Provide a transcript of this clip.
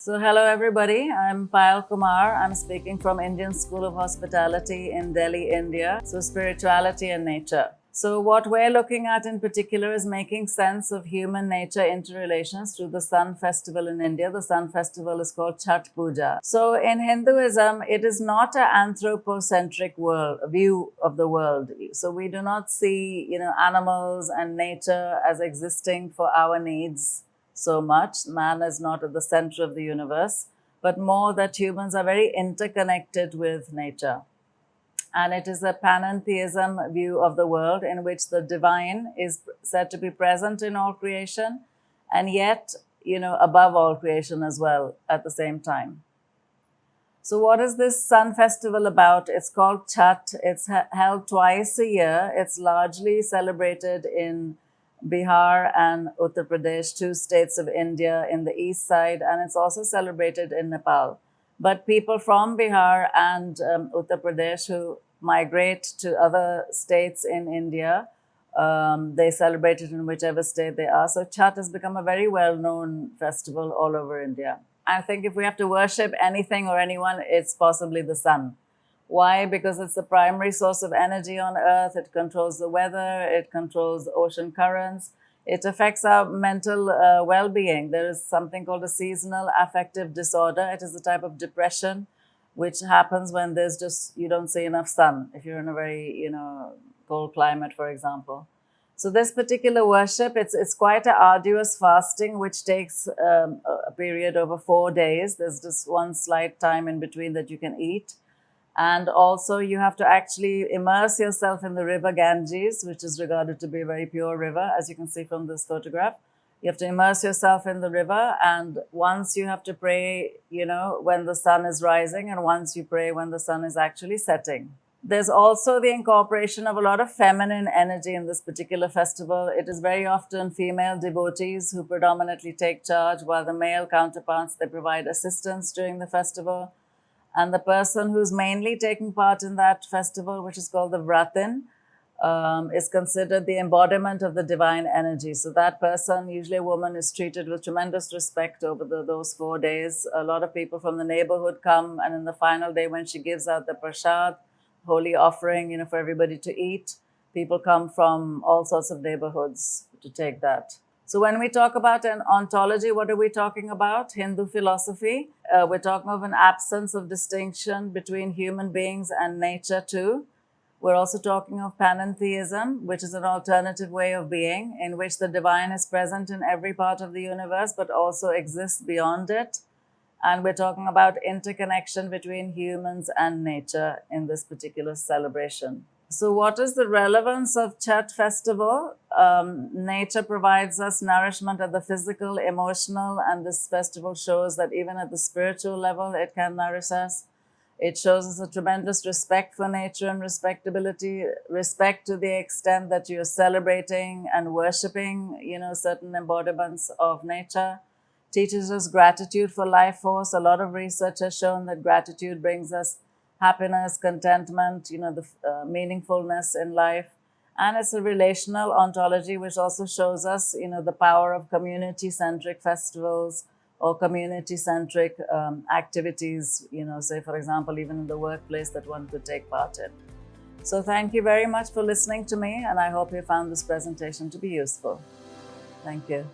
So hello everybody, I'm Payal Kumar. I'm speaking from Indian School of Hospitality in Delhi, India. So spirituality and nature. So what we're looking at in particular is making sense of human-nature interrelations through the Sun Festival in India. The Sun Festival is called Chhath Puja. So in Hinduism, it is not an anthropocentric view of the world. So we do not see, animals and nature as existing for our needs so much. Man is not at the center of the universe, but more that humans are very interconnected with nature. And it is a panentheism view of the world in which the divine is said to be present in all creation and yet, above all creation as well at the same time. So what is this sun festival about? It's called Chhath. It's held twice a year. It's largely celebrated in Bihar and Uttar Pradesh, two states of India in the east side, and it's also celebrated in Nepal. But people from Bihar and Uttar Pradesh who migrate to other states in India, they celebrate it in whichever state they are. So Chhath has become a very well-known festival all over India. I think if we have to worship anything or anyone, it's possibly the sun. Why? Because it's the primary source of energy on Earth. It controls the weather. It controls the ocean currents. It affects our mental well-being. There is something called a seasonal affective disorder. It is a type of depression which happens when you don't see enough sun. If you're in a very, cold climate, for example. So this particular worship, it's quite an arduous fasting, which takes a period over 4 days. There's just one slight time in between that you can eat. And also you have to actually immerse yourself in the river Ganges, which is regarded to be a very pure river, as you can see from this photograph. You have to immerse yourself in the river, and once you have to pray, when the sun is rising, and once you pray when the sun is actually setting. There's also the incorporation of a lot of feminine energy in this particular festival. It is very often female devotees who predominantly take charge, while the male counterparts, they provide assistance during the festival. And the person who's mainly taking part in that festival, which is called the Vratin, is considered the embodiment of the divine energy. So that person, usually a woman, is treated with tremendous respect over those 4 days. A lot of people from the neighborhood come, and in the final day when she gives out the prasad, holy offering, for everybody to eat, people come from all sorts of neighborhoods to take that. So when we talk about an ontology, what are we talking about? Hindu philosophy. We're talking of an absence of distinction between human beings and nature too. We're also talking of panentheism, which is an alternative way of being in which the divine is present in every part of the universe, but also exists beyond it. And we're talking about interconnection between humans and nature in this particular celebration. So what is the relevance of Chhath festival? Nature provides us nourishment at the physical, emotional, and this festival shows that even at the spiritual level, it can nourish us. It shows us a tremendous respect for nature and respectability, respect to the extent that you're celebrating and worshipping, certain embodiments of nature. Teaches us gratitude for life force. A lot of research has shown that gratitude brings us happiness, contentment, the meaningfulness in life. And it's a relational ontology, which also shows us, the power of community-centric festivals or community-centric activities, say, for example, even in the workplace that one could take part in. So thank you very much for listening to me, and I hope you found this presentation to be useful. Thank you.